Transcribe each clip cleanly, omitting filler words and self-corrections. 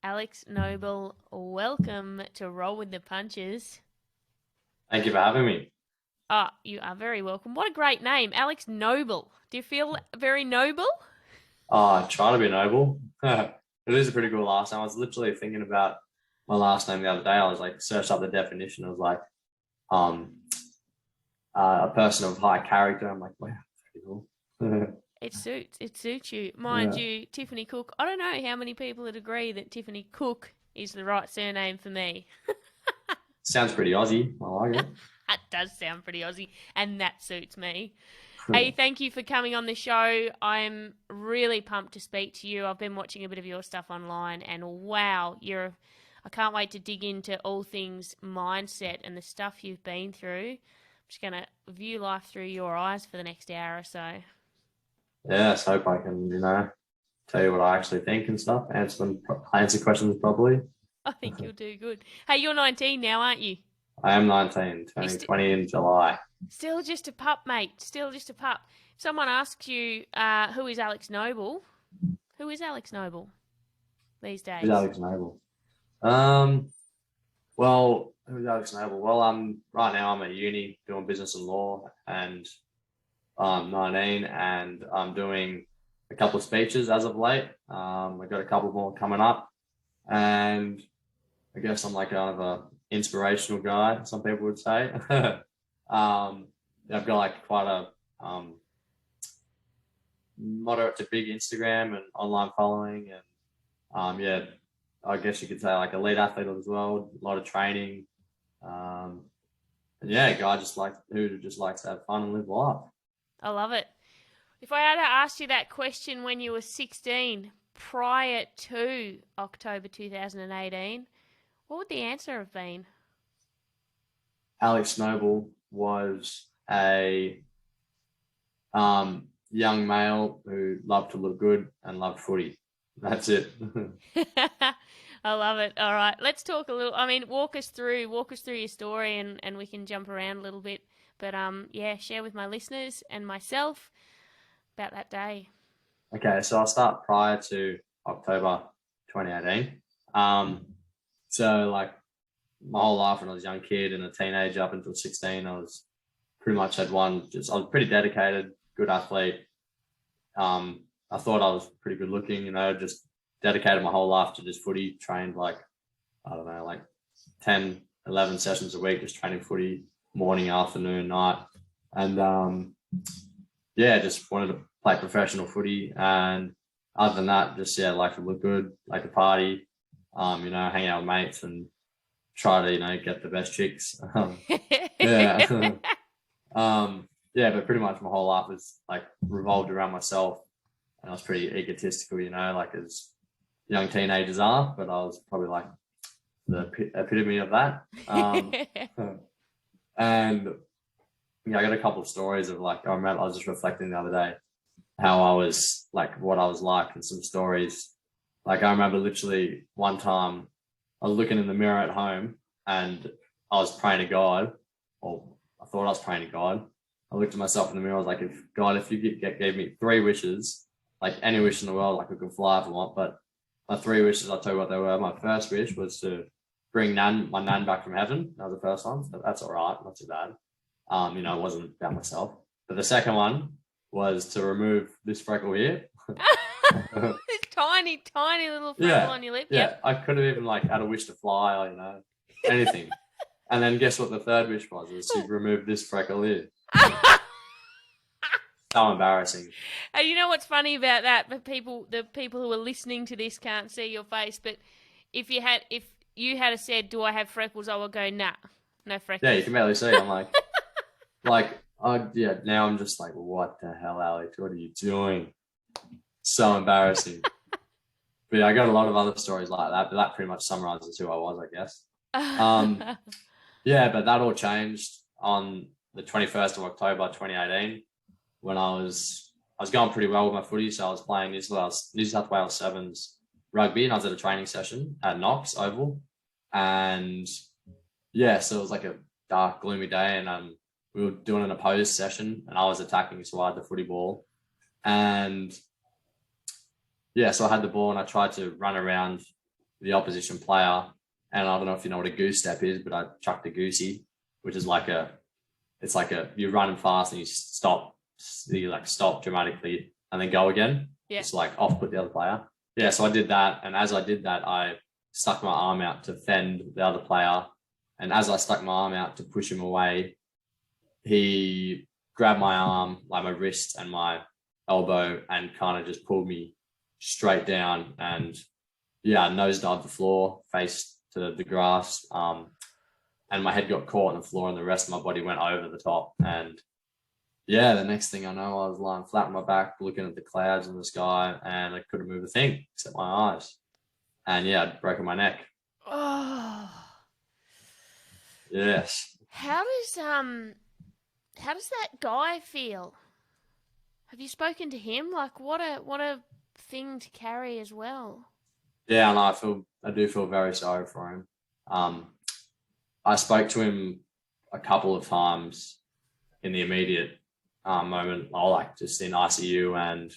Alex Noble. Welcome to Roll with the Punches. Thank you for having me. Ah, you are very welcome. What a great name, Alex Noble. Do you feel very noble? I try to be noble. It is a pretty cool last name. I was literally thinking about my last name the other day. I was like, searched up the definition. It was like, um, a person of high character. I'm like, wow, that's pretty cool. It suits you. Mind Yeah, you, Tiffanee Cook, I don't know how many people would agree that Tiffanee Cook is the right surname for me. sounds pretty Aussie. I like That does sound pretty Aussie, and that suits me. Hey, it. thank you for coming on the show. I'm really pumped to speak to you. I've been watching a bit of your stuff online, and wow, I can't wait to dig into all things mindset and the stuff you've been through. I'm just going to view life through your eyes for the next hour or so. Yeah, so hope I can, tell you what I actually think and stuff. Answer questions properly. I think you'll do good. Hey, you're 19 now, aren't you? I am 19, You're turning 20 in July. still just a pup, mate. Still just a pup. If someone asks you, who is Alex Noble? Who is Alex Noble these Who's days? Alex Noble? Well, who's Alex Noble? Well, right now I'm at uni doing business and law, and I'm 19, and I'm doing a couple of speeches as of late. I've got a couple more coming up, and I guess I'm like kind of a inspirational guy, some people would say. I've got like quite a moderate to big Instagram and online following, and yeah, I guess you could say like elite athlete as well. A lot of training, and yeah, a guy who just likes to have fun and live life. I love it. If I had asked you that question when you were 16, prior to October 2018, what would the answer have been? Alex Noble was a young male who loved to look good and loved footy. That's it. I love it. All right, let's talk a little. I mean, walk us through your story, and we can jump around a little bit. But yeah, share with my listeners and myself about that day. Okay, so I'll start prior to October 2018. So like my whole life when I was a young kid and a teenager up until 16, I was pretty much I was pretty dedicated, good athlete. I thought I was pretty good looking, just dedicated my whole life to just footy, trained like, I don't know, like 10, 11 sessions a week, just training footy, morning, afternoon, night. And yeah, just wanted to play professional footy. And other than that, just, yeah, like to look good, like to party, hang out with mates and try to, get the best chicks. Yeah. Yeah, but pretty much my whole life was like revolved around myself. And I was pretty egotistical, like as young teenagers are, but I was probably like the epitome of that. And I got a couple of stories of like, I remember I was just reflecting the other day how I was like, what I was like, and some stories. Like I remember literally one time I was looking in the mirror at home and I was praying to God, or I thought I was praying to God. I looked at myself in the mirror. I was like, if you gave me 3 wishes, like any wish in the world, like I could fly if I want, but my 3 wishes, I'll tell you what they were. My first wish was to bring my nan back from heaven. That was the first one. So that's all right. Not too bad. It wasn't about myself. But the second one was to remove this freckle here. This tiny, tiny little freckle on your lip. Yeah. I could have even like had a wish to fly or, anything. And then guess what the third wish was to remove this freckle here. So embarrassing. And you know what's funny about that? The people who are listening to this can't see your face, but if you had said, "Do I have freckles?" I would go, "Nah, no freckles." Yeah, you can barely see. I'm like, yeah. Now I'm just like, what the hell, Alex? What are you doing? So embarrassing. But yeah, I got a lot of other stories like that, but that pretty much summarizes who I was, I guess. Yeah, but that all changed on the 21st of October 2018 when I was going pretty well with my footy. So I was playing New South Wales Sevens rugby, and I was at a training session at Knox Oval. And yeah, so it was like a dark, gloomy day, and we were doing an opposed session, and I was attacking, so I had the footy ball. And yeah, so I had the ball and I tried to run around the opposition player. And I don't know if you know what a goose step is, but I chucked a goosey, which is you're running fast and you stop dramatically and then go again. Yeah. Just like off put the other player. Yeah, so I did that. And as I did that, I stuck my arm out to fend the other player. And as I stuck my arm out to push him away, he grabbed my arm, like my wrist and my elbow, and kind of just pulled me straight down. And yeah, nosedived the floor, face to the grass. And my head got caught on the floor and the rest of my body went over the top. And yeah, the next thing I know, I was lying flat on my back, looking at the clouds in the sky, and I couldn't move a thing except my eyes. And yeah, I'd broken my neck. Oh. Yes. How does that guy feel? Have you spoken to him? Like, what a thing to carry as well. Yeah, and I do feel very sorry for him. I spoke to him a couple of times in the immediate moment, just in ICU and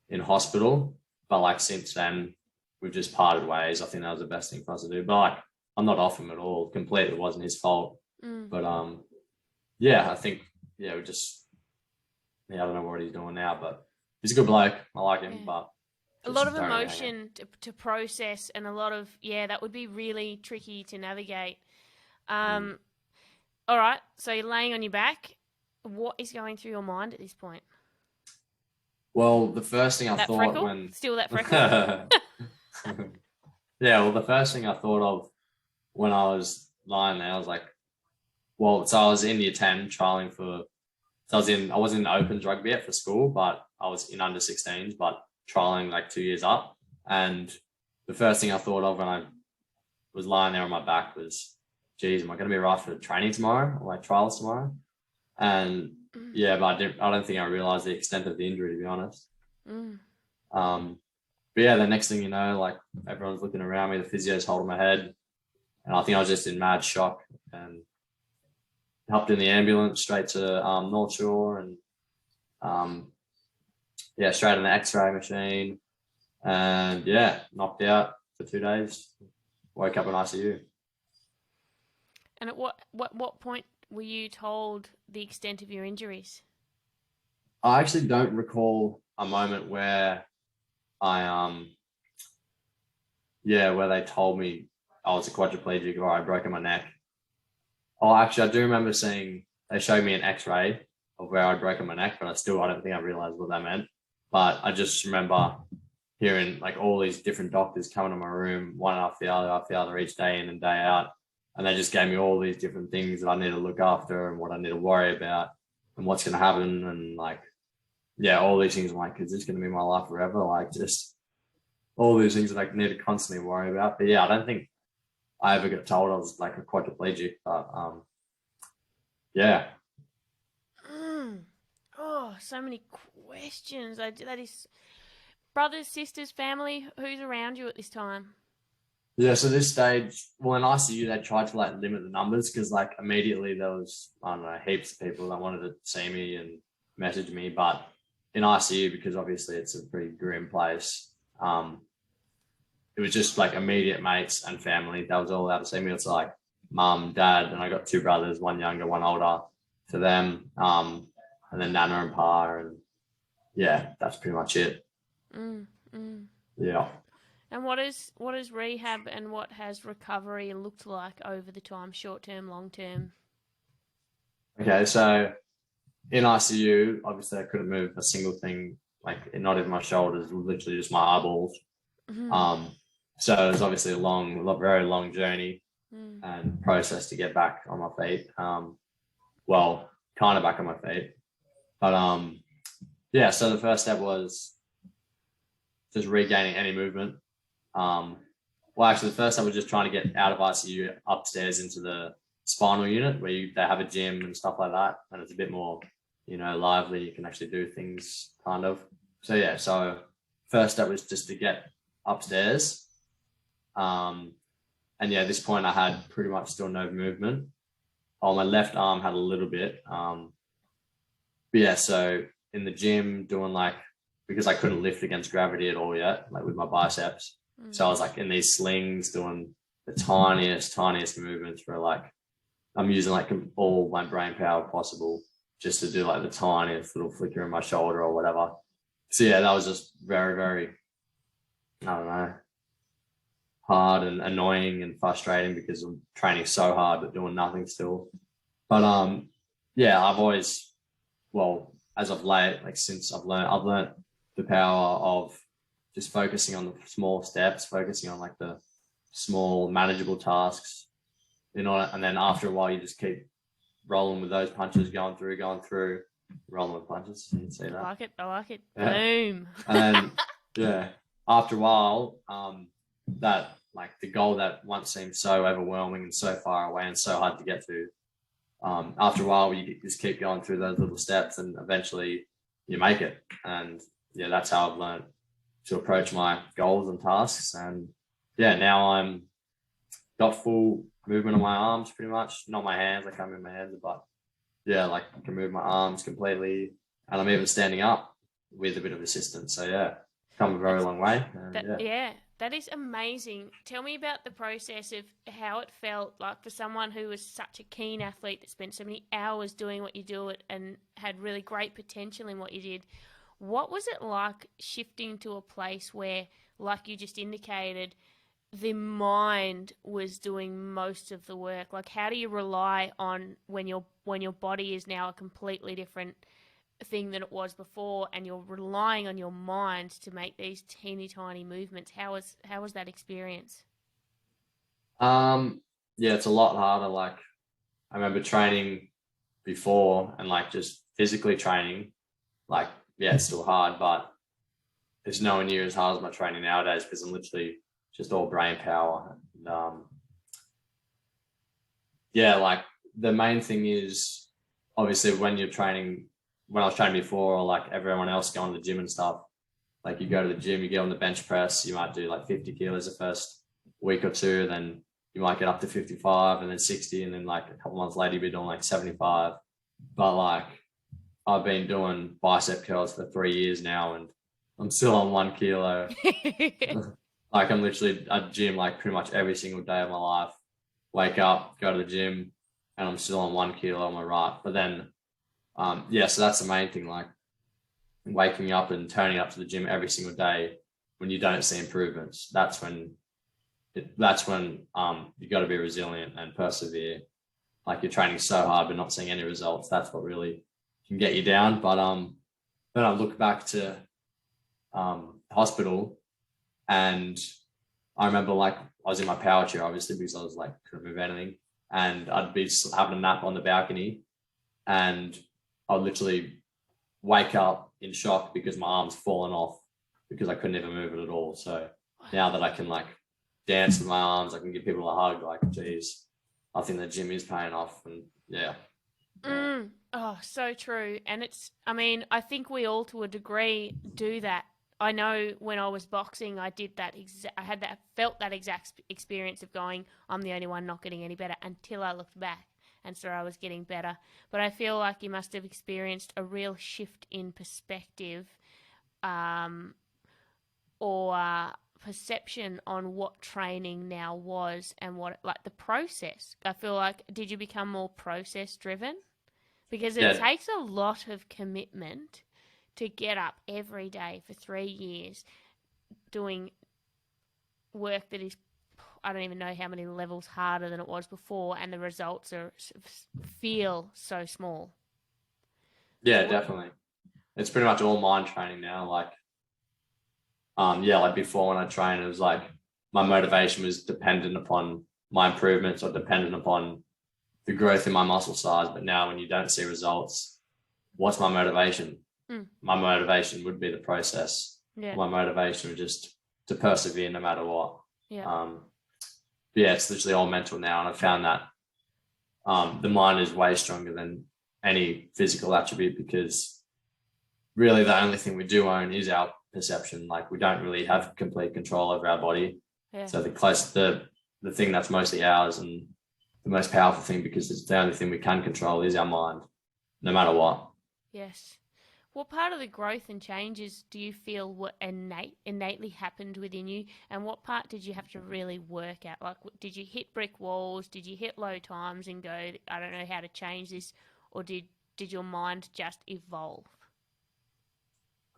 in hospital. But like since then, we've just parted ways. I think that was the best thing for us to do. But like, I'm not off him at all. Completely wasn't his fault. But I think we just I don't know what he's doing now, but he's a good bloke. I like him, but a lot of emotion to process, and a lot of that would be really tricky to navigate. All right, so you're laying on your back. What is going through your mind at this point? Well, the first thing I thought freckle? when Still that freckle. Yeah, well, the first thing I thought of when I was lying there, I was like, so I was in year 10 trialing I wasn't in Opens rugby yet for school, but I was in under 16s, but trialing like 2 years up. And the first thing I thought of when I was lying there on my back was, geez, am I going to be right for training tomorrow or like trials tomorrow? And yeah, but I don't think I realized the extent of the injury, to be honest. But yeah, the next thing you know, like everyone's looking around me, the physio's holding my head, and I think I was just in mad shock and hopped in the ambulance straight to North Shore and straight in the X-ray machine, and knocked out for 2 days. Woke up in ICU. And at what point were you told the extent of your injuries? I actually don't recall a moment where where they told me I was a quadriplegic or I'd broken my neck. Oh, actually, I do remember they showed me an X-ray of where I'd broken my neck, but I don't think I realized what that meant. But I just remember hearing like all these different doctors coming to my room, one after the other each day in and day out. And they just gave me all these different things that I need to look after and what I need to worry about and what's going to happen. And like, all these things. I'm like, is this going to be my life forever? Like just all these things that I need to constantly worry about. But I don't think I ever got told I was like a quadriplegic, but Oh, so many questions. That is brothers, sisters, family. Who's around you at this time? Yeah, so this stage, well, in ICU, they tried to like limit the numbers because like immediately there was, I don't know, heaps of people that wanted to see me and message me. But in ICU, because obviously it's a pretty grim place, it was just like immediate mates and family. That was all allowed to see me. It's like mum, dad, and I got 2 brothers, one younger, one older, to them, and then Nana and Pa, and that's pretty much it. Yeah. And what is rehab and what has recovery looked like over the time, short term, long term? Okay, so in ICU, obviously I couldn't move a single thing, like not even my shoulders, literally just my eyeballs. So it was obviously a very long journey and process to get back on my feet. Kind of back on my feet. But so the first step was just regaining any movement. The first step was just trying to get out of ICU upstairs into the spinal unit where they have a gym and stuff like that. And it's a bit more, lively. You can actually do things kind of. So first step was just to get upstairs. At this point I had pretty much still no movement. My left arm had a little bit. So in the gym doing because I couldn't lift against gravity at all yet, like with my biceps. So I was like in these slings doing the tiniest movements for like, I'm using like all my brain power possible just to do like the tiniest little flicker in my shoulder or whatever. So yeah, that was just very, very, I don't know, hard and annoying and frustrating because I'm training so hard but doing nothing still. But yeah, I've always, well, as of late, like since I've learned the power of just focusing on the small steps, focusing on like the small manageable tasks, and then after a while you just keep rolling with those punches, going through, rolling with punches. You can see that. I like it. Yeah. Boom. And then yeah, after a while, that like the goal that once seemed so overwhelming and so far away and so hard to get to, after a while you just keep going through those little steps and eventually you make it. And yeah, that's how I've learned to approach my goals and tasks. And yeah, now I'm got full movement of my arms pretty much, not my hands. I can't move my hands, but yeah, like I can move my arms completely, and I'm even standing up with a bit of assistance. So yeah, come a very long way. And, yeah, that is amazing. Tell me about the process of how it felt like for someone who was such a keen athlete that spent so many hours doing what you do and had really great potential in what you did. What was it like shifting to a place where, like you just indicated, the mind was doing most of the work? Like, how do you rely on when your body is now a completely different thing than it was before, and you're relying on your mind to make these teeny tiny movements? How was that experience? Yeah, it's a lot harder. Like I remember training before and like just physically training, like yeah, it's still hard, but it's nowhere near as hard as my training nowadays because I'm literally just all brain power. And, yeah, like the main thing is obviously when I was training before, or like everyone else going to the gym and stuff, like you go to the gym, you get on the bench press, you might do like 50 kilos the first week or two, then you might get up to 55 and then 60, and then like a couple months later you'll be doing like 75. But like I've been doing bicep curls for 3 years now and I'm still on 1 kilo. Like I'm literally at gym like pretty much every single day of my life. Wake up, go to the gym, and I'm still on 1 kilo on my right. But then, yeah, so that's the main thing. Like waking up and turning up to the gym every single day when you don't see improvements. That's when you got to be resilient and persevere. Like you're training so hard but not seeing any results. That's what really can get you down. But then I look back to hospital. And I remember like I was in my power chair, obviously, because I was like couldn't move anything. And I'd be having a nap on the balcony and I'd literally wake up in shock because my arm's fallen off because I couldn't even move it at all. So now that I can like dance with my arms, I can give people a hug, like, geez, I think the gym is paying off. And yeah. Oh, so true. And I think we all to a degree do that. I know when I was boxing, I did that. Felt that exact experience of going, I'm the only one not getting any better, until I looked back and saw I was getting better. But I feel like you must have experienced a real shift in perspective, or perception on what training now was and what, like, the process. I feel like, did you become more process driven? Because it takes a lot of commitment to get up every day for 3 years doing work that is, I don't even know how many levels harder than it was before, and the results feel so small. Yeah, definitely. It's pretty much all mind training now. Like, like before when I trained, it was like my motivation was dependent upon my improvements or dependent upon the growth in my muscle size. But now when you don't see results, what's my motivation? My motivation would be the process. Yeah. My motivation was just to persevere no matter what. Yeah. It's literally all mental now. And I found that the mind is way stronger than any physical attribute, because really the only thing we do own is our perception. Like we don't really have complete control over our body. Yeah. So the thing that's mostly ours and the most powerful thing, because it's the only thing we can control, is our mind, no matter what. Yes. What part of the growth and changes do you feel were innately happened within you, and what part did you have to really work at? Like, did you hit brick walls? Did you hit low times and go, I don't know how to change this, or did your mind just evolve?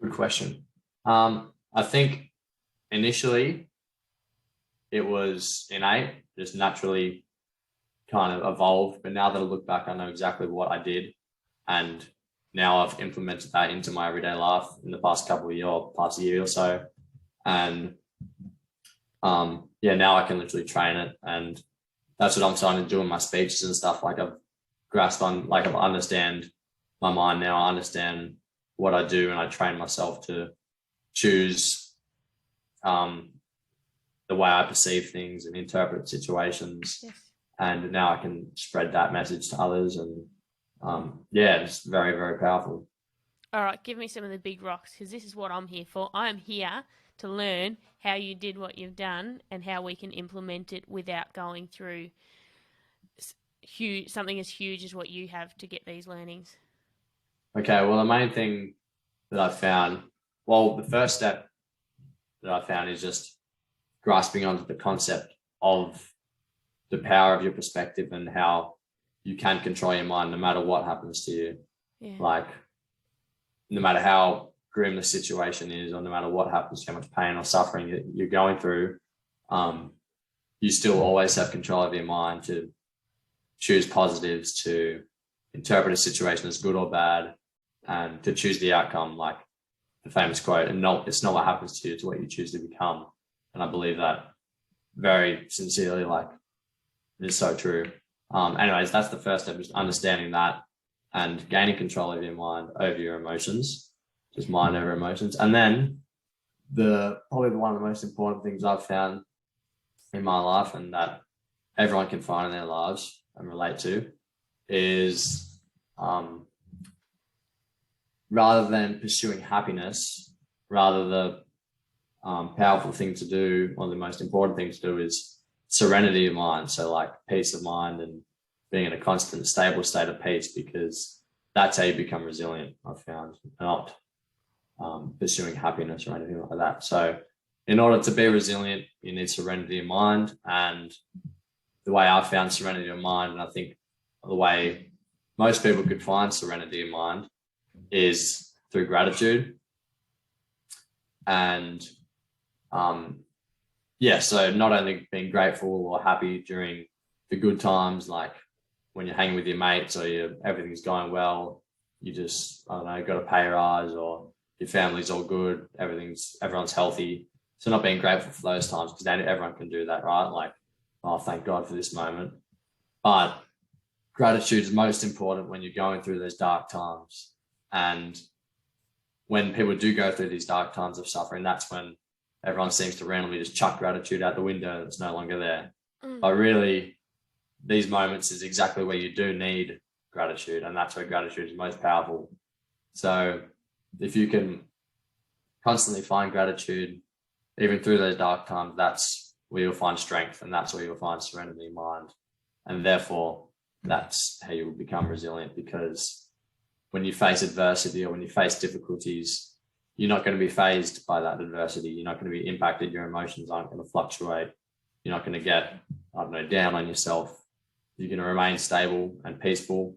Good question. I think initially it was innate, just naturally kind of evolved. But now that I look back, I know exactly what I did. And now I've implemented that into my everyday life in the past couple of years, past year or so. And now I can literally train it. And that's what I'm starting to do in my speeches and stuff. Like I've grasped on, like I understand my mind now. I understand what I do, and I train myself to choose the way I perceive things and interpret situations. Yes. And now I can spread that message to others. And it's very, very powerful. All right, give me some of the big rocks, because this is what I'm here for. I'm here to learn how you did what you've done and how we can implement it without going through something as huge as what you have to get these learnings. Okay, well, the main thing that I found, the first step that I found is just grasping onto the concept of the power of your perspective and how you can control your mind no matter what happens to you. Yeah. Like, no matter how grim the situation is, or no matter what happens, how much pain or suffering you're going through, you still always have control of your mind to choose positives, to interpret a situation as good or bad, and to choose the outcome, like the famous quote, and it's not what happens to you, it's what you choose to become. And I believe that very sincerely, like it is so true. Anyways, that's the first step, just understanding that and gaining control of your mind over your emotions, just mind over emotions. And then probably one of the most important things I've found in my life, and that everyone can find in their lives and relate to, is rather than pursuing happiness, the powerful thing to do, or the most important thing to do, is serenity of mind. So like peace of mind and being in a constant, stable state of peace, because that's how you become resilient, I've found, not pursuing happiness or anything like that. So in order to be resilient, you need serenity of mind. And the way I found serenity of mind, and I think the way most people could find serenity of mind, is through gratitude. And so not only being grateful or happy during the good times, like when you're hanging with your mates or everything's going well, you just, I don't know, got a pay rise, or your family's all good, everyone's healthy. So not being grateful for those times, because everyone can do that, right? Like, oh, thank God for this moment. But gratitude is most important when you're going through those dark times. And when people do go through these dark times of suffering, that's when everyone seems to randomly just chuck gratitude out the window. It's no longer there. But really, these moments is exactly where you do need gratitude, and that's where gratitude is most powerful. So if you can constantly find gratitude, even through those dark times, that's where you'll find strength, and that's where you'll find serenity of mind. And therefore, that's how you will become resilient, because when you face adversity, or when you face difficulties, you're not going to be fazed by that adversity. You're not going to be impacted. Your emotions aren't going to fluctuate. You're not going to get, down on yourself. You're going to remain stable and peaceful,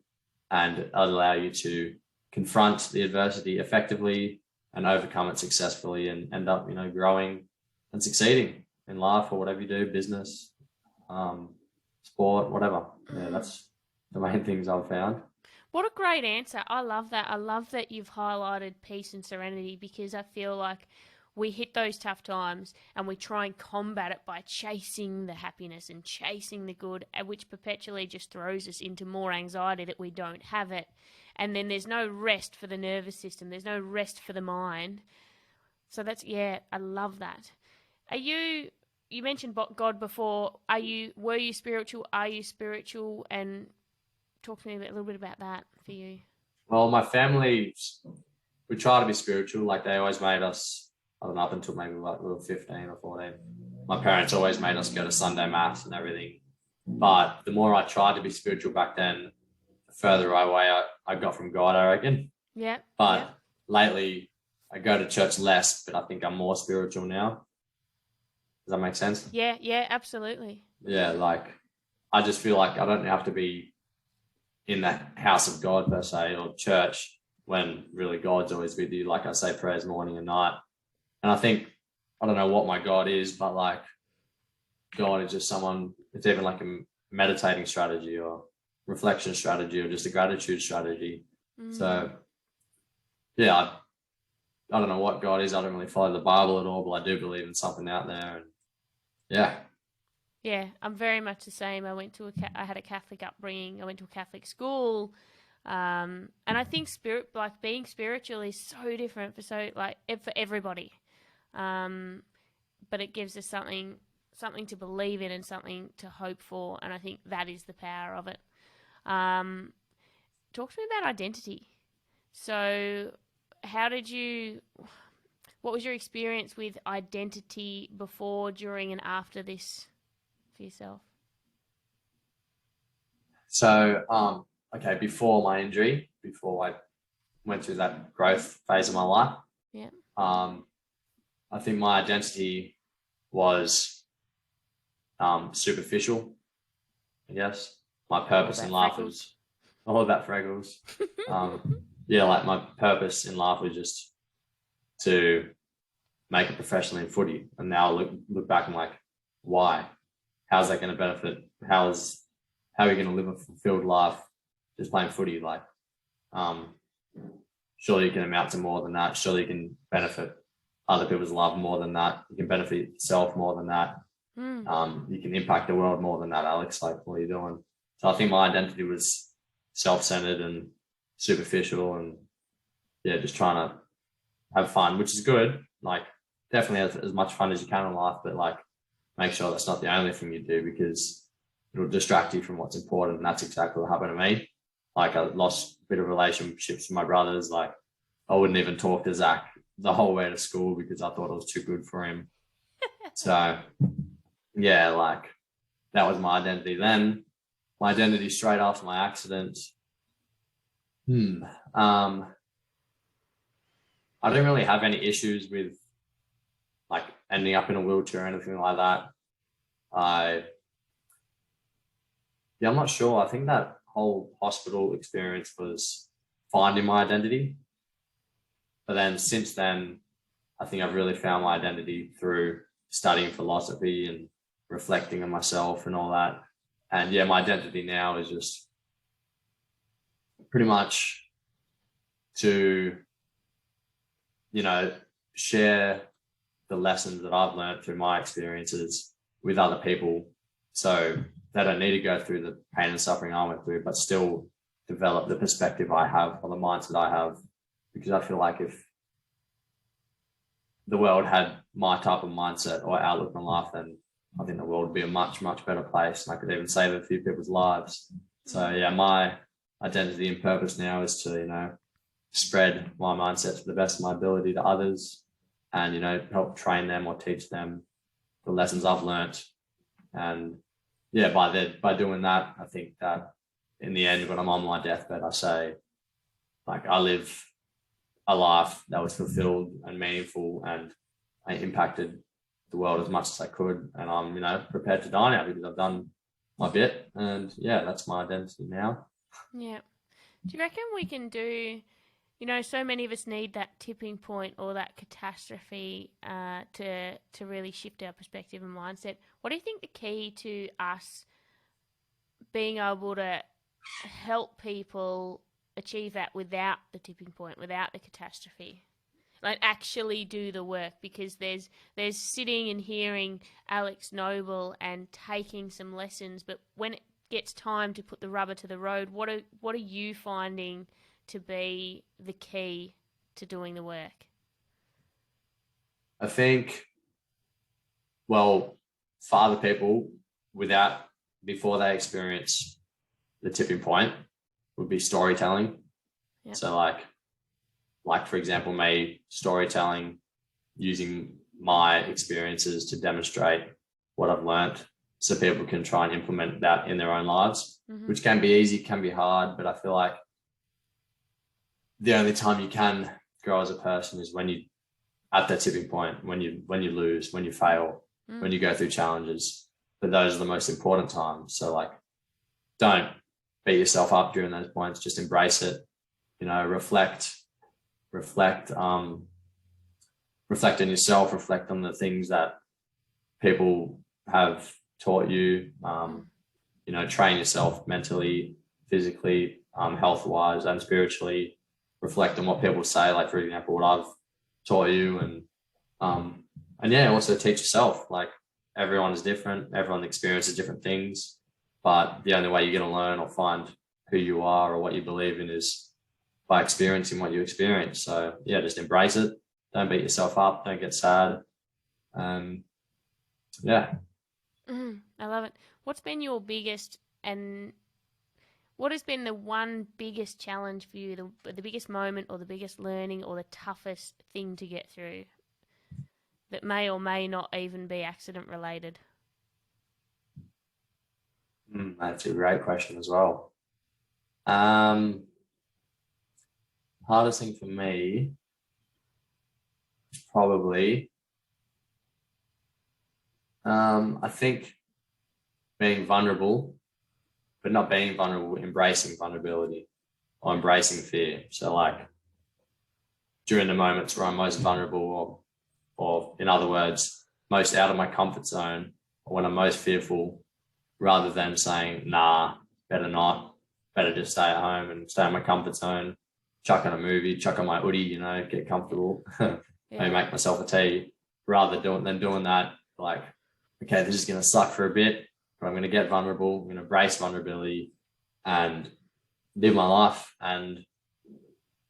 and it'll allow you to confront the adversity effectively and overcome it successfully, and end up, growing and succeeding in life, or whatever you do, business, sport, whatever. Yeah, that's the main things I've found. What a great answer. I love that. I love that you've highlighted peace and serenity, because I feel like we hit those tough times and we try and combat it by chasing the happiness and chasing the good, which perpetually just throws us into more anxiety that we don't have it. And then there's no rest for the nervous system. There's no rest for the mind. So I love that. You mentioned God before. Were you spiritual? Are you spiritual? And talk to me a little bit about that for you. Well, my family, we try to be spiritual. Like, they always made us, I don't know, up until maybe like we were 15 or 14. My parents always made us go to Sunday mass and everything. But the more I tried to be spiritual back then, the further away I got from God, I reckon. Yeah. But lately I go to church less, but I think I'm more spiritual now. Does that make sense? Yeah, absolutely. Yeah, like I just feel like I don't have to be in the house of God per se or church when really God's always with you. Like I say prayers morning and night. And I think, I don't know what my God is, but like God is just someone, it's even like a meditating strategy or reflection strategy or just a gratitude strategy. So yeah, I don't know what God is. I don't really follow the Bible at all, but I do believe in something out there. And yeah. Yeah, I'm very much the same. I had a Catholic upbringing. I went to a Catholic school, and I think being spiritual is so different for everybody. But it gives us something to believe in and something to hope for, and I think that is the power of it. Talk to me about identity. So, how did you? What was your experience with identity before, during, and after this for yourself? So, okay, before my injury, before I went through that growth phase of my life, Yeah. I think my identity was superficial, I guess. My purpose in life Freckles. was all about Freckles. Yeah, like my purpose in life was just to make it professionally in footy. And now I look back and like, why? How's that going to benefit? How are you going to live a fulfilled life just playing footy? Like, surely you can amount to more than that. Surely you can benefit other people's love more than that. You can benefit yourself more than that. You can impact the world more than that, Alex. Like, what are you doing? So I think my identity was self-centered and superficial, and yeah, just trying to have fun, which is good. Like, definitely have as much fun as you can in life, but like, make sure that's not the only thing you do, because it'll distract you from what's important. And that's exactly what happened to me. Like, I lost a bit of relationships with my brothers. Like, I wouldn't even talk to Zach the whole way to school because I thought it was too good for him. So yeah, like, that was my identity then. My identity straight after my accident. I don't really have any issues with like ending up in a wheelchair or anything like that. I'm not sure. I think that whole hospital experience was finding my identity. But then since then, I think I've really found my identity through studying philosophy and reflecting on myself and all that. And yeah, my identity now is just pretty much to, share the lessons that I've learned through my experiences with other people. So they don't need to go through the pain and suffering I went through, but still develop the perspective I have or the mindset I have. Because I feel like if the world had my type of mindset or outlook on life, then I think the world would be a much, much better place. And I could even save a few people's lives. So yeah, my identity and purpose now is to, spread my mindset to the best of my ability to others and, help train them or teach them the lessons I've learned. And yeah, by doing that, I think that in the end, when I'm on my deathbed, I say, like, I live a life that was fulfilled and meaningful, and I impacted the world as much as I could. And I'm, prepared to die now because I've done my bit. And yeah, that's my identity now. Yeah. Do you reckon we can do, so many of us need that tipping point or that catastrophe to really shift our perspective and mindset? What do you think the key to us being able to help people achieve that without the tipping point, without the catastrophe? Like, actually do the work, because there's sitting and hearing Alex Noble and taking some lessons, but when it gets time to put the rubber to the road, what are you finding to be the key to doing the work? I think, well, for other people, before they experience the tipping point, would be storytelling. Yep. So like for example, me storytelling, using my experiences to demonstrate what I've learned so people can try and implement that in their own lives, which can be easy, can be hard, but I feel like the only time you can grow as a person is when you at that tipping point, when you lose, when you fail, when you go through challenges. But those are the most important times. So like, don't beat yourself up during those points. Just embrace it. You know, reflect on yourself. Reflect on the things that people have taught you. You know, train yourself mentally, physically, health-wise, and spiritually. Reflect on what people say. Like, for example, what I've taught you, and yeah, also teach yourself. Like, everyone is different. Everyone experiences different things, but the only way you're going to learn or find who you are or what you believe in is by experiencing what you experience. So yeah, just embrace it. Don't beat yourself up. Don't get sad. Yeah. I love it. What's been your biggest, and what has been the one biggest challenge for you, the biggest moment or the biggest learning or the toughest thing to get through that may or may not even be accident related? That's a great question as well. Hardest thing for me is probably, I think, being vulnerable, but not being vulnerable, embracing vulnerability or embracing fear. So like, during the moments where I'm most vulnerable, or in other words, most out of my comfort zone, or when I'm most fearful, rather than saying, nah, better not, better just stay at home and stay in my comfort zone, chuck on a movie, chuck on my hoodie, you know, get comfortable, maybe make myself a tea, rather than doing that, like, okay, this is going to suck for a bit, but I'm going to get vulnerable, I'm going to embrace vulnerability and live my life and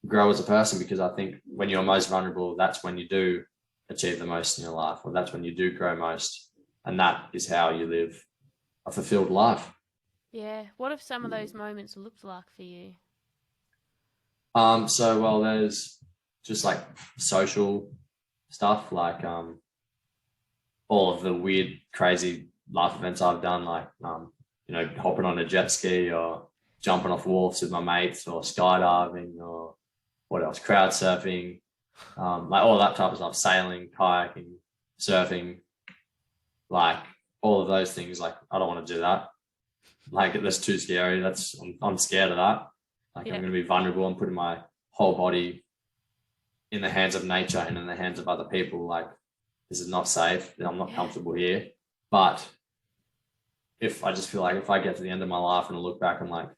grow as a person, because I think when you're most vulnerable, that's when you do achieve the most in your life, or that's when you do grow most, and that is how you live a fulfilled life. Yeah. What have some of those moments looked like for you? So well, there's just like social stuff, like all of the weird, crazy life events I've done, like you know, hopping on a jet ski or jumping off wharfs with my mates, or skydiving, or what else, crowd surfing, like all that type of stuff, sailing, kayaking, surfing, like all of those things. Like, I don't want to do that. Like, that's too scary. I'm scared of that. Like, I'm going to be vulnerable. I'm putting my whole body in the hands of nature and in the hands of other people. Like, this is not safe. I'm not comfortable here. But if I just feel like if I get to the end of my life and I look back, I'm like,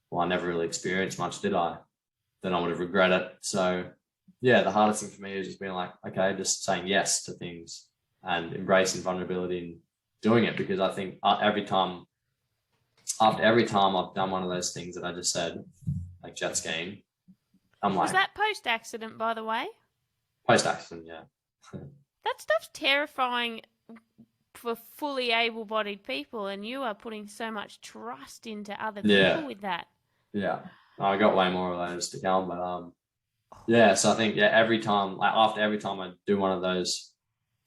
well, I never really experienced much, did I? Then I would have regretted it. So yeah, the hardest thing for me is just being like, okay, just saying yes to things and embracing vulnerability and doing it, because I think after every time I've done one of those things that I just said, like jet skiing, I'm like, Was that post accident, by the way? post accident, yeah. That stuff's terrifying for fully able bodied people, and you are putting so much trust into other people with that. Yeah. I got way more of those to come, but yeah, so I think every time, like after every time I do one of those,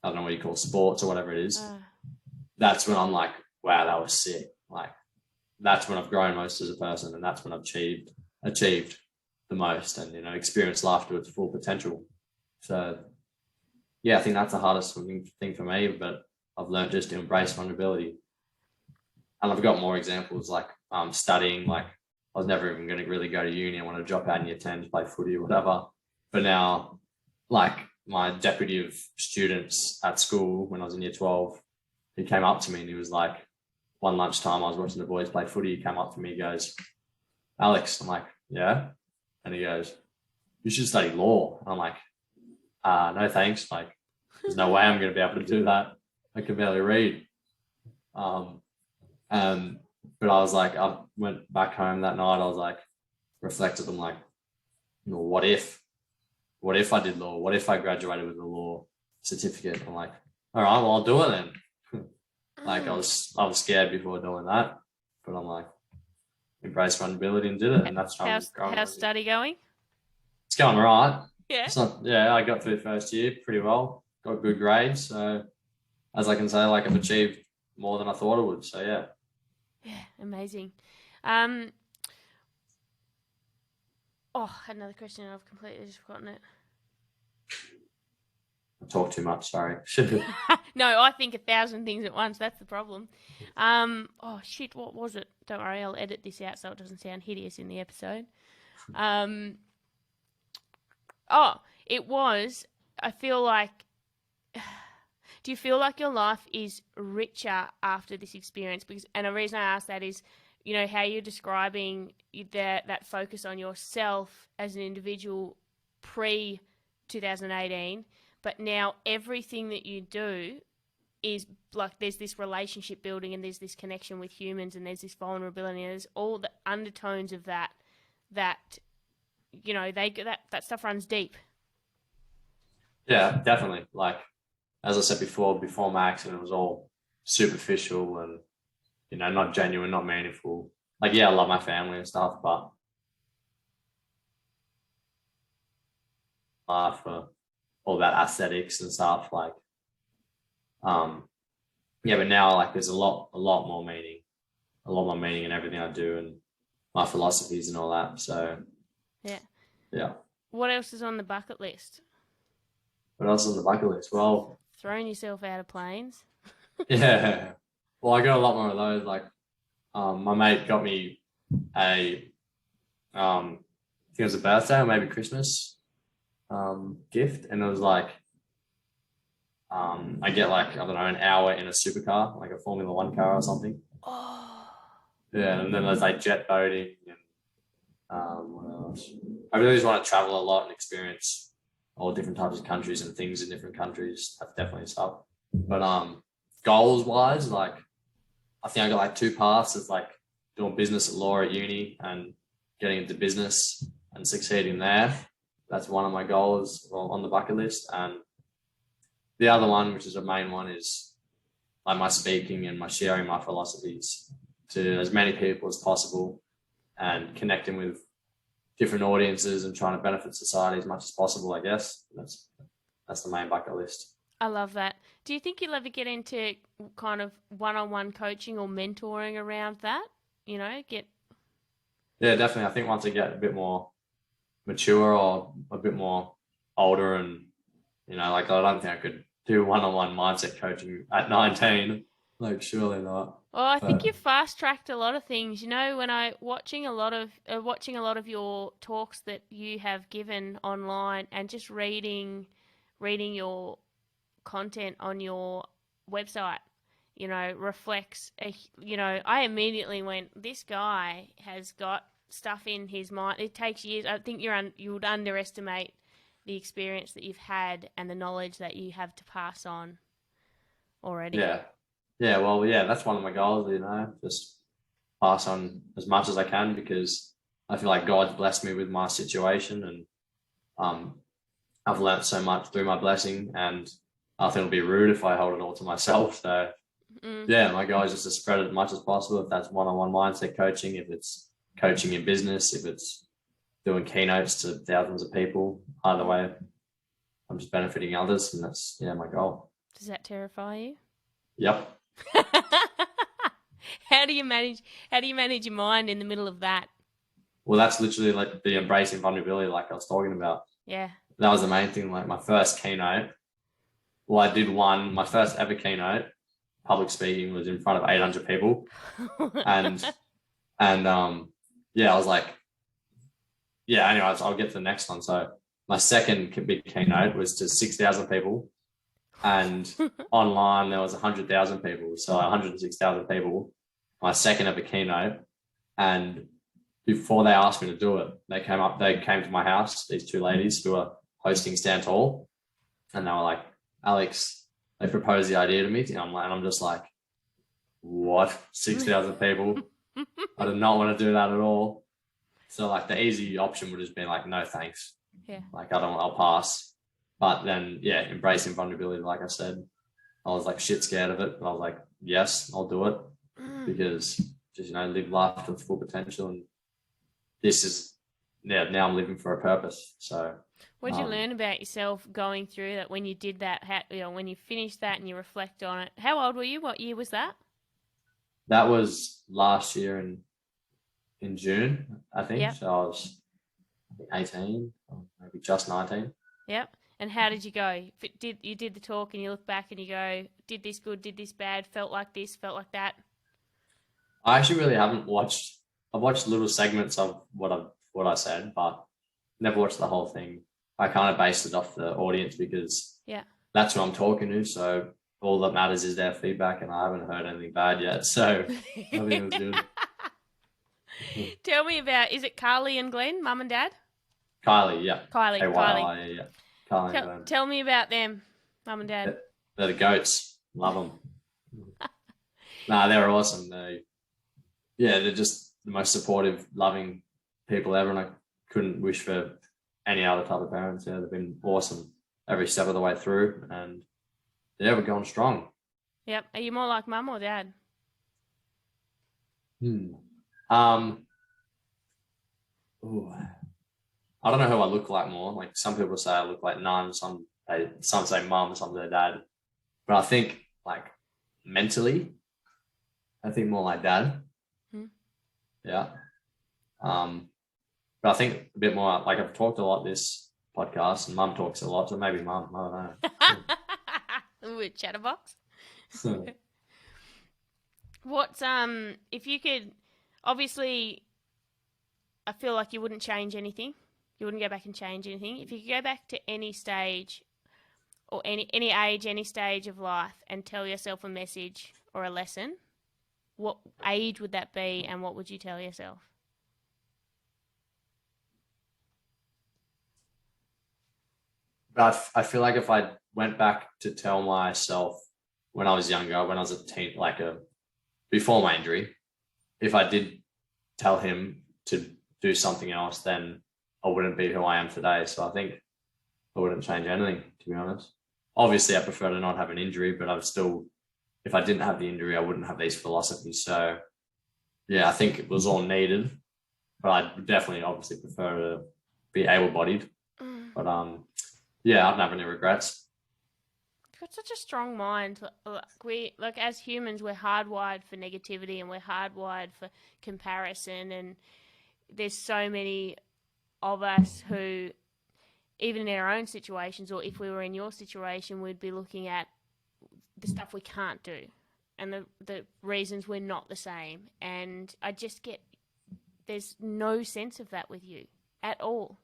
I don't know what you call sports or whatever it is, that's when I'm like, wow, that was sick. Like, that's when I've grown most as a person, and that's when I've achieved the most, and, you know, experienced life to its full potential. So yeah, I think that's the hardest thing for me, but I've learned just to embrace vulnerability. And I've got more examples, like studying. Like, I was never even going to really go to uni. I wanted to drop out in year 10 to play footy or whatever. But now, like, my deputy of students at school when I was in year 12, he came up to me and he was like, one lunchtime I was watching the boys play footy, he came up to me, he goes, Alex. I'm like, yeah. And he goes, you should study law. And I'm like, no thanks. Like, there's no way I'm going to be able to do that. I can barely read. But I was like, I went back home that night. I was like, reflected. I'm like, well, what if I did law? What if I graduated with a law certificate? I'm like, all right, well, I'll do it then. Like, I was scared before doing that, but I'm like, embraced vulnerability and did it. And that's how I'm growing. How's study going? It's going all right. Yeah. It's not, yeah, I got through the first year pretty well. Got good grades. So, as I can say, like, I've achieved more than I thought I would. So, yeah. Yeah, amazing. I had another question and I've completely just forgotten it. I talk too much. Sorry. No, I think 1,000 things at once. That's the problem. Oh shit, what was it? Don't worry, I'll edit this out so it doesn't sound hideous in the episode. Um, oh, it was. I feel like. Do you feel like your life is richer after this experience? Because, and the reason I ask that is, you know, how you're describing that focus on yourself as an individual pre 2018, but now everything that you do is like there's this relationship building and there's this connection with humans and there's this vulnerability and there's all the undertones of that you know that stuff runs deep. Yeah, definitely. Like, as I said before my accident, it was all superficial and, you know, not genuine, not meaningful. Like, yeah, I love my family and stuff, but for all that aesthetics and stuff, like, yeah, but now, like, there's a lot more meaning in everything I do and my philosophies and all that. So, yeah. What else is on the bucket list? What else is on the bucket list? Well, throwing yourself out of planes. Yeah. Well, I got a lot more of those. Like, my mate got me a, I think it was a birthday or maybe Christmas, gift, and it was like, I get like, I don't know, an hour in a supercar, like a Formula One car or something. Oh. Yeah, and then there's like jet boating and what else? I really just want to travel a lot and experience all different types of countries and things in different countries. That's definitely stuff. But goals wise, like, I think I got like 2 paths. It's like doing business at law at uni and getting into business and succeeding there. That's one of my goals on the bucket list. And the other one, which is a main one, is like my speaking and my sharing my philosophies to as many people as possible and connecting with different audiences and trying to benefit society as much as possible, I guess. That's the main bucket list. I love that. Do you think you'll ever get into kind of one-on-one coaching or mentoring around that? You know, Yeah, definitely. I think once I get a bit more mature or a bit more older and, you know, like, I don't think I could do one-on-one mindset coaching at 19. Like, surely not. Well, I think you've fast-tracked a lot of things. You know, when watching a lot of your talks that you have given online and just reading your content on your website, you know, reflects you know, I immediately went, this guy has got stuff in his mind. It takes years. I think you would underestimate the experience that you've had and the knowledge that you have to pass on already. Yeah, well, yeah, that's one of my goals, you know, just pass on as much as I can, because I feel like God's blessed me with my situation, and I've learnt so much through my blessing, and I think it'll be rude if I hold it all to myself. So, yeah, my goal is just to spread it as much as possible. If that's one-on-one mindset coaching, if it's coaching in business, if it's doing keynotes to thousands of people, either way, I'm just benefiting others, and that's, yeah, my goal. Does that terrify you? Yep. How do you manage your mind in the middle of that? Well, that's literally like the embracing vulnerability, like I was talking about. Yeah. That was the main thing. Like, my first keynote, well, I did my first ever keynote, public speaking, was in front of 800 people. and yeah, I was like, yeah, anyways, I'll get to the next one. So my second big keynote was to 6,000 people. And online there was 100,000 people, so 106,000 people. My second ever keynote, and before they asked me to do it, they came to my house. These 2 ladies who were hosting Stand Tall, and they were like, "Alex," they proposed the idea to me, and I'm just like, "What? 6,000 people? I did not want to do that at all." So, like, the easy option would have just been like, "No, thanks." Yeah. Like, I'll pass. But then, yeah, embracing vulnerability, like I said, I was like shit scared of it, but I was like, yes, I'll do it, because just, you know, live life to its full potential. And this is, yeah, now I'm living for a purpose. So, what did you learn about yourself going through that when you did that? How, you know, when you finished that and you reflect on it, how old were you? What year was that? That was last year in June, I think. Yep. So I was 18, or maybe just 19. Yep. And how did you go? You did the talk and you look back and you go, did this good, did this bad, felt like this, felt like that? I actually really haven't watched. I've watched little segments of what I said, but never watched the whole thing. I kind of based it off the audience because that's who I'm talking to. So all that matters is their feedback, and I haven't heard anything bad yet. So I think it was good. Tell me about, is it Carly and Glenn, mum and dad? Kylie, yeah. Kylie. Yeah. Kylie and Glenn. Tell me about them, mum and dad. They're the goats. Love them. Nah, they're awesome. They're just the most supportive, loving people ever, and I couldn't wish for any other type of parents. Yeah, they've been awesome every step of the way through, and we're going strong. Yep. Are you more like mum or dad? I don't know who I look like more. Like some people say I look like none, some say mum, some say dad. But I think like mentally, I think more like dad. Yeah. But I think a bit more like I've talked a lot this podcast, and mum talks a lot, so maybe mum. I don't know. With chatterbox. What's if you could, obviously, I feel like you wouldn't change anything. You wouldn't go back and change anything. If you could go back to any stage or any age, any stage of life and tell yourself a message or a lesson, what age would that be and what would you tell yourself? But I feel like if I went back to tell myself when I was younger, when I was a teen, before my injury, if I did tell him to do something else, then I wouldn't be who I am today. So I think I wouldn't change anything, to be honest. Obviously, I prefer to not have an injury, but if I didn't have the injury, I wouldn't have these philosophies. So, yeah, I think it was all needed, but I definitely obviously prefer to be able-bodied. But, yeah, I don't have any regrets. You've got such a strong mind. As humans, we're hardwired for negativity and we're hardwired for comparison, and there's so many of us who, even in our own situations, or if we were in your situation, we'd be looking at the stuff we can't do and the reasons we're not the same. And I just there's no sense of that with you at all.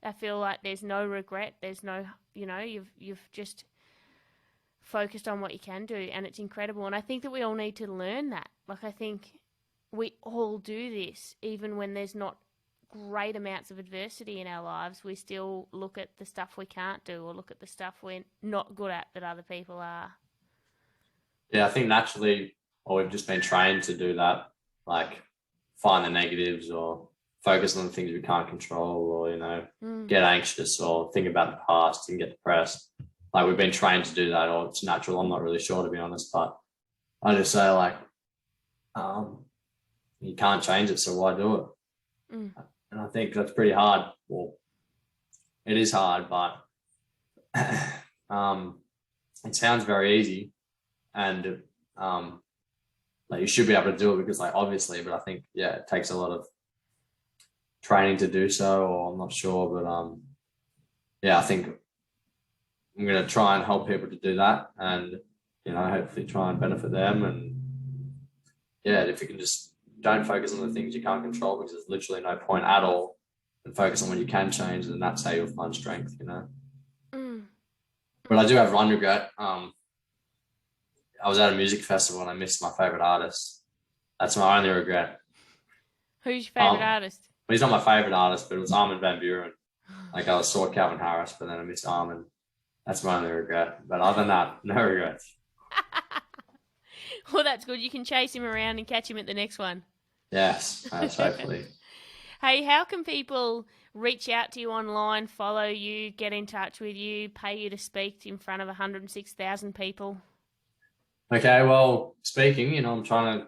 I feel like there's no regret. There's no, you've just focused on what you can do, and it's incredible. And I think that we all need to learn that. I think we all do this, even when there's not great amounts of adversity in our lives. We still look at the stuff we can't do or look at the stuff we're not good at that other people are. Yeah, I think naturally, we've just been trained to do that, like find the negatives or focus on the things we can't control, or, get anxious or think about the past and get depressed. Like we've been trained to do that, or it's natural. I'm not really sure, to be honest, but I just say you can't change it, so why do it? And I think that's pretty hard. Well, it is hard, but it sounds very easy, and you should be able to do it because obviously, but I think it takes a lot of training to do so, or I'm not sure, but I think I'm going to try and help people to do that, and hopefully try and benefit them. And if you can just don't focus on the things you can't control, because there's literally no point at all, and focus on what you can change, and that's how you'll find strength. But I do have one regret. I was at a music festival and I missed my favorite artist. That's my only regret. Who's your favorite artist? Well, he's not my favorite artist, but it was Armin van Buuren. I saw Calvin Harris, but then I missed Armin. That's my only regret. But other than that, no regrets. Well, that's good. You can chase him around and catch him at the next one. Yes, hopefully. Hey, how can people reach out to you online, follow you, get in touch with you, pay you to speak in front of 106,000 people? Okay, well, speaking, I'm trying to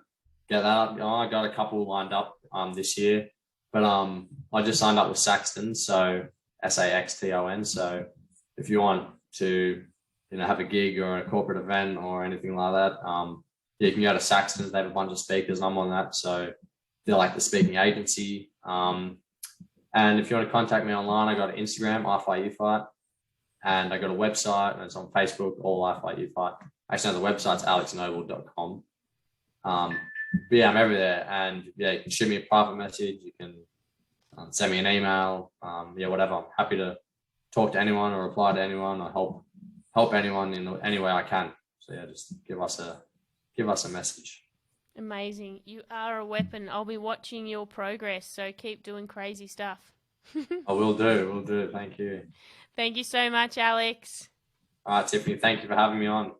get that. I got a couple lined up this year, but I just signed up with Saxton, so Saxton. So if you want to, have a gig or a corporate event or anything like that, you can go to Saxton's. They have a bunch of speakers. I'm on that, so they're like the speaking agency. And if you want to contact me online, I got Instagram, iFightUfight. And I got a website, and it's on Facebook, All Life Like You Fight. Actually, no, the website's alexnoble.com. But yeah, I'm everywhere. And yeah, you can shoot me a private message. You can send me an email. Yeah, whatever. I'm happy to talk to anyone or reply to anyone or help anyone in any way I can. So yeah, just give us a message. Amazing. You are a weapon. I'll be watching your progress, so keep doing crazy stuff. I will do. Thank you. Thank you so much, Alex. All right, Tiffany, thank you for having me on.